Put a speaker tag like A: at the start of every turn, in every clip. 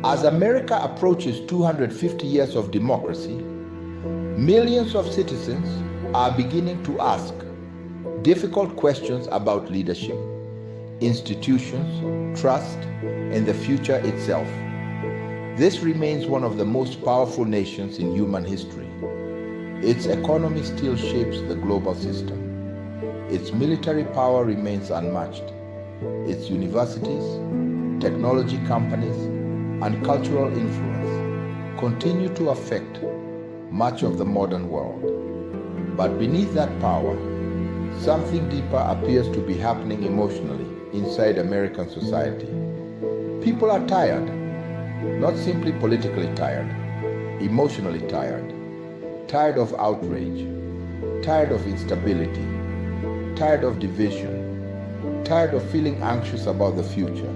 A: As America approaches 250 years of democracy, millions of citizens are beginning to ask difficult questions about leadership, institutions, trust, and the future itself. This remains one of the most powerful nations in human history. Its economy still shapes the global system. Its military power remains unmatched. Its universities, technology companies, and cultural influence continue to affect much of the modern world. But beneath that power, something deeper appears to be happening emotionally inside American society. People are tired, not simply politically tired, emotionally tired. Tired of outrage, tired of instability, tired of division, tired of feeling anxious about the future,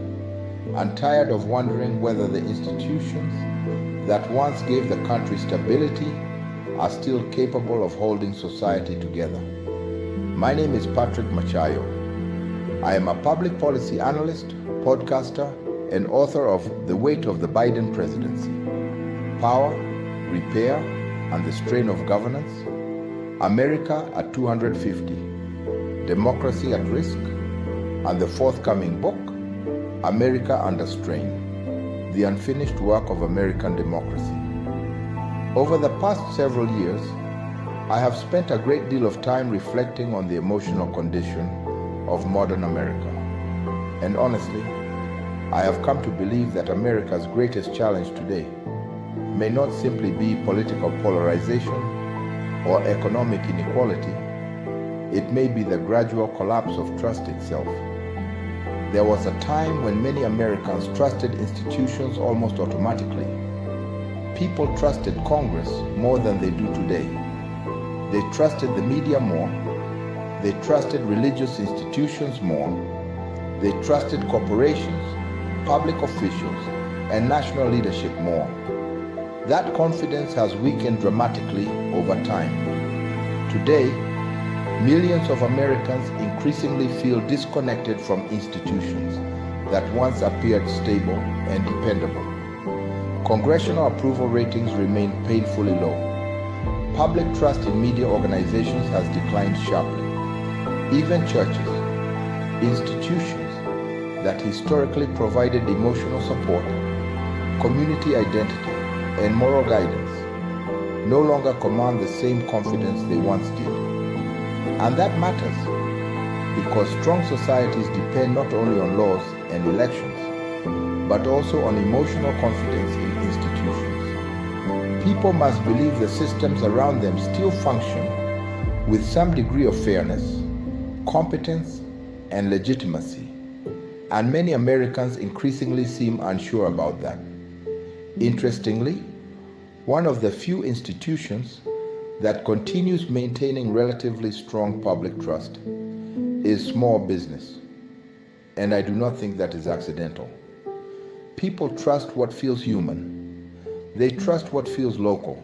A: and tired of wondering whether the institutions that once gave the country stability are still capable of holding society together. My name is Patrick Machayo. I am a public policy analyst, podcaster, and author of The Weight of the Biden Presidency: Power, Repair, and the Strain of Governance, America at 250, Democracy at Risk, and the forthcoming book, America Under Strain: The Unfinished Work of American Democracy. Over the past several years, I have spent a great deal of time reflecting on the emotional condition of modern America. And honestly, I have come to believe that America's greatest challenge today may not simply be political polarization or economic inequality. It may be the gradual collapse of trust itself. There was a time when many Americans trusted institutions almost automatically. People trusted Congress more than they do today. They trusted the media more. They trusted religious institutions more. They trusted corporations, public officials, and national leadership more. That confidence has weakened dramatically over time. Today, millions of Americans increasingly feel disconnected from institutions that once appeared stable and dependable. Congressional approval ratings remain painfully low. Public trust in media organizations has declined sharply. Even churches, institutions that historically provided emotional support, community identity, and moral guidance, no longer command the same confidence they once did. And that matters because strong societies depend not only on laws and elections, but also on emotional confidence in institutions. People must believe the systems around them still function with some degree of fairness, competence, and legitimacy. And many Americans increasingly seem unsure about that. Interestingly, one of the few institutions that continues maintaining relatively strong public trust is small business. And I do not think that is accidental. People trust what feels human. They trust what feels local.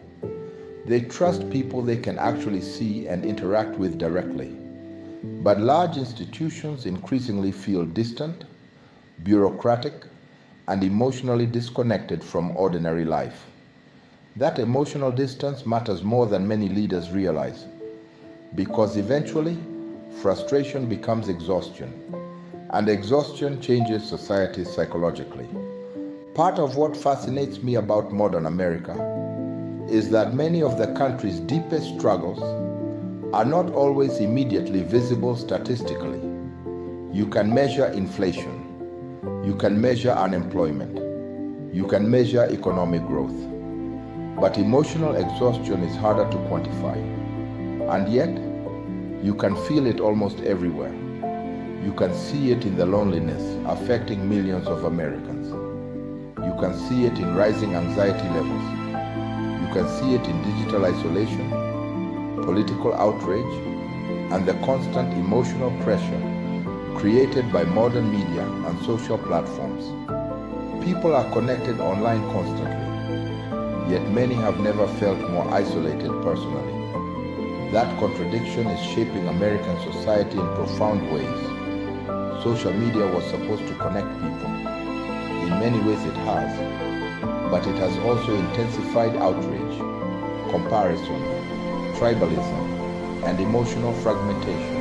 A: They trust people they can actually see and interact with directly. But large institutions increasingly feel distant, bureaucratic, and emotionally disconnected from ordinary life. That emotional distance matters more than many leaders realize, because eventually, frustration becomes exhaustion, and exhaustion changes society psychologically. Part of what fascinates me about modern America is that many of the country's deepest struggles are not always immediately visible statistically. You can measure inflation. You can measure unemployment. You can measure economic growth. But emotional exhaustion is harder to quantify. And yet, you can feel it almost everywhere. You can see it in the loneliness affecting millions of Americans. You can see it in rising anxiety levels. You can see it in digital isolation, political outrage, and the constant emotional pressure created by modern media and social platforms. People are connected online constantly, yet many have never felt more isolated personally. That contradiction is shaping American society in profound ways. Social media was supposed to connect people. in many ways it has, but it has also intensified outrage, comparison, tribalism, and emotional fragmentation.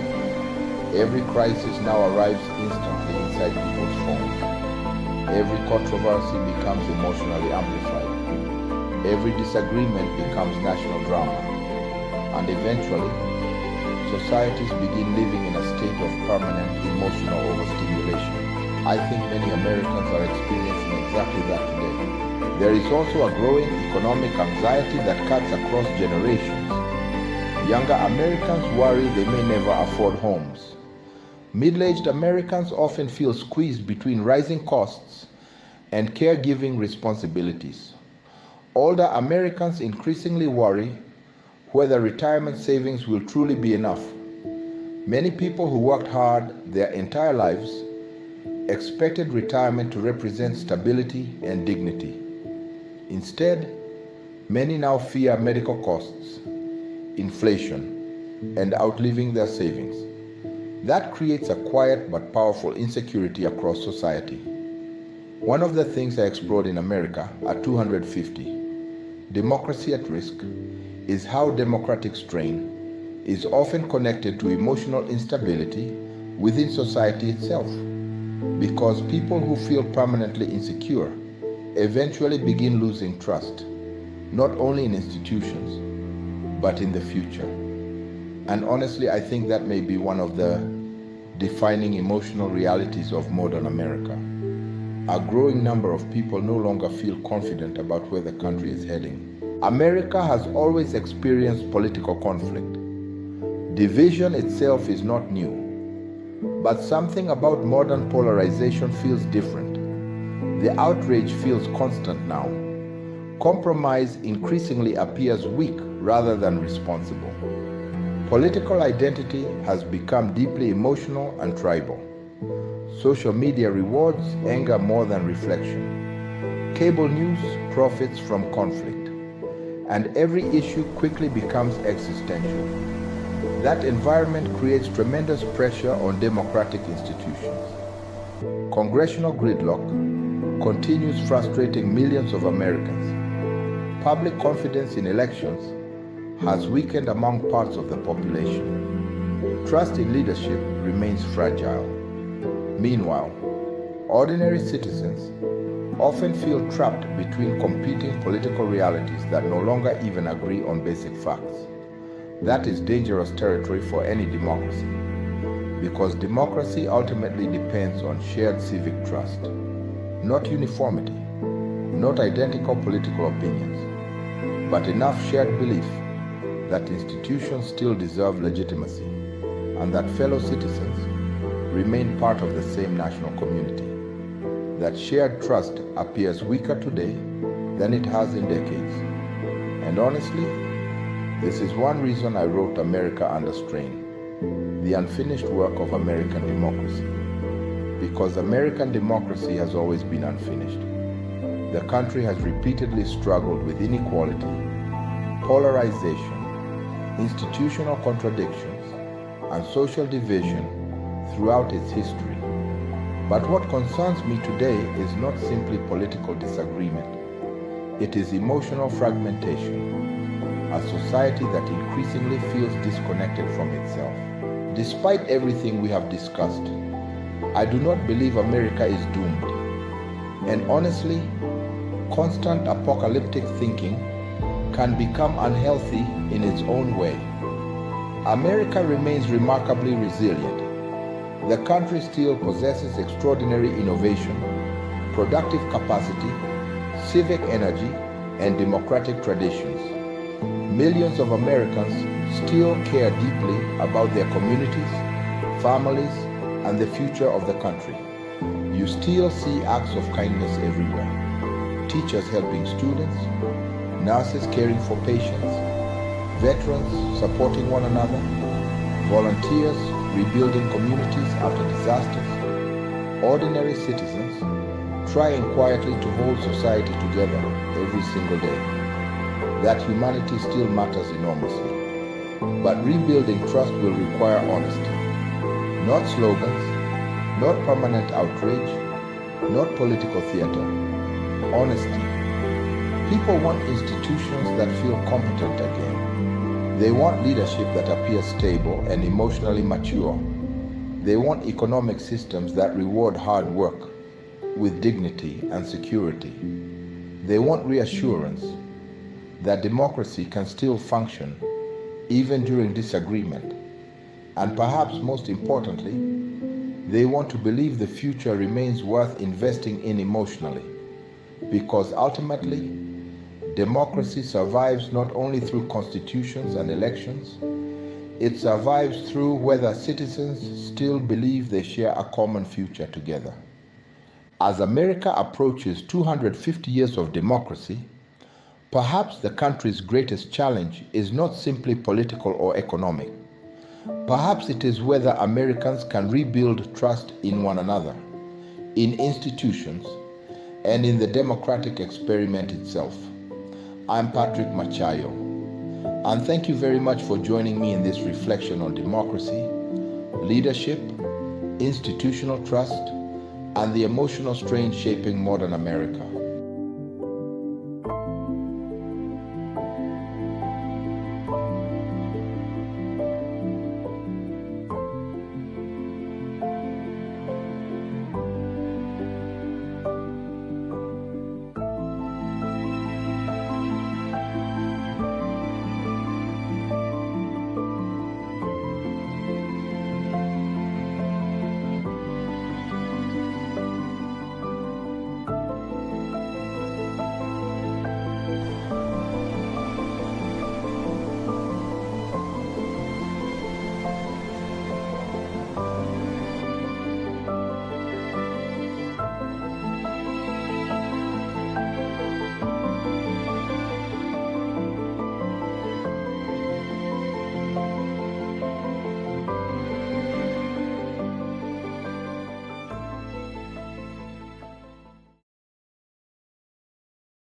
A: Every crisis now arrives instantly inside people's phones. Every controversy becomes emotionally amplified. Every disagreement becomes national drama. And eventually, societies begin living in a state of permanent emotional overstimulation. I think many Americans are experiencing exactly that today. There is also a growing economic anxiety that cuts across generations. Younger Americans worry they may never afford homes. Middle-aged Americans often feel squeezed between rising costs and caregiving responsibilities. Older Americans increasingly worry whether retirement savings will truly be enough. Many people who worked hard their entire lives expected retirement to represent stability and dignity. Instead, many now fear medical costs, inflation, and outliving their savings. That creates a quiet but powerful insecurity across society. One of the things I explored in America at 250, Democracy at Risk, is how democratic strain is often connected to emotional instability within society itself, because people who feel permanently insecure eventually begin losing trust, not only in institutions, but in the future. And honestly, I think that may be one of the defining emotional realities of modern America. A growing number of people no longer feel confident about where the country is heading. America has always experienced political conflict. Division itself is not new, but something about modern polarization feels different. The outrage feels constant now. Compromise increasingly appears weak rather than responsible. Political identity has become deeply emotional and tribal. Social media rewards anger more than reflection. Cable news profits from conflict, and every issue quickly becomes existential. That environment creates tremendous pressure on democratic institutions. Congressional gridlock continues frustrating millions of Americans. Public confidence in elections has weakened among parts of the population. Trust in leadership remains fragile. Meanwhile, ordinary citizens often feel trapped between competing political realities that no longer even agree on basic facts. That is dangerous territory for any democracy, because democracy ultimately depends on shared civic trust, not uniformity, not identical political opinions, but enough shared belief that institutions still deserve legitimacy and that fellow citizens remain part of the same national community. That shared trust appears weaker today than it has in decades. And honestly, this is one reason I wrote America Under Strain, the unfinished work of American democracy. Because American democracy has always been unfinished. The country has repeatedly struggled with inequality, polarization, institutional contradictions, and social division throughout its history. But what concerns me today is not simply political disagreement. It is emotional fragmentation, a society that increasingly feels disconnected from itself. Despite everything we have discussed, I do not believe America is doomed. And honestly, constant apocalyptic thinking can become unhealthy in its own way. America remains remarkably resilient. The country still possesses extraordinary innovation, productive capacity, civic energy, and democratic traditions. Millions of Americans still care deeply about their communities, families, and the future of the country. You still see acts of kindness everywhere. Teachers helping students, nurses caring for patients, veterans supporting one another, volunteers rebuilding communities after disasters, ordinary citizens trying quietly to hold society together every single day. That humanity still matters enormously. But rebuilding trust will require honesty. Not slogans, not permanent outrage, not political theater. Honesty. People want institutions that feel competent again. They want leadership that appears stable and emotionally mature. They want economic systems that reward hard work with dignity and security. They want reassurance that democracy can still function even during disagreement. And perhaps most importantly, they want to believe the future remains worth investing in emotionally, because ultimately, democracy survives not only through constitutions and elections, it survives through whether citizens still believe they share a common future together. As America approaches 250 years of democracy, perhaps the country's greatest challenge is not simply political or economic. Perhaps it is whether Americans can rebuild trust in one another, in institutions, and in the democratic experiment itself. I'm Patrick Machayo, and thank you very much for joining me in this reflection on democracy, leadership, institutional trust, and the emotional strain shaping modern America.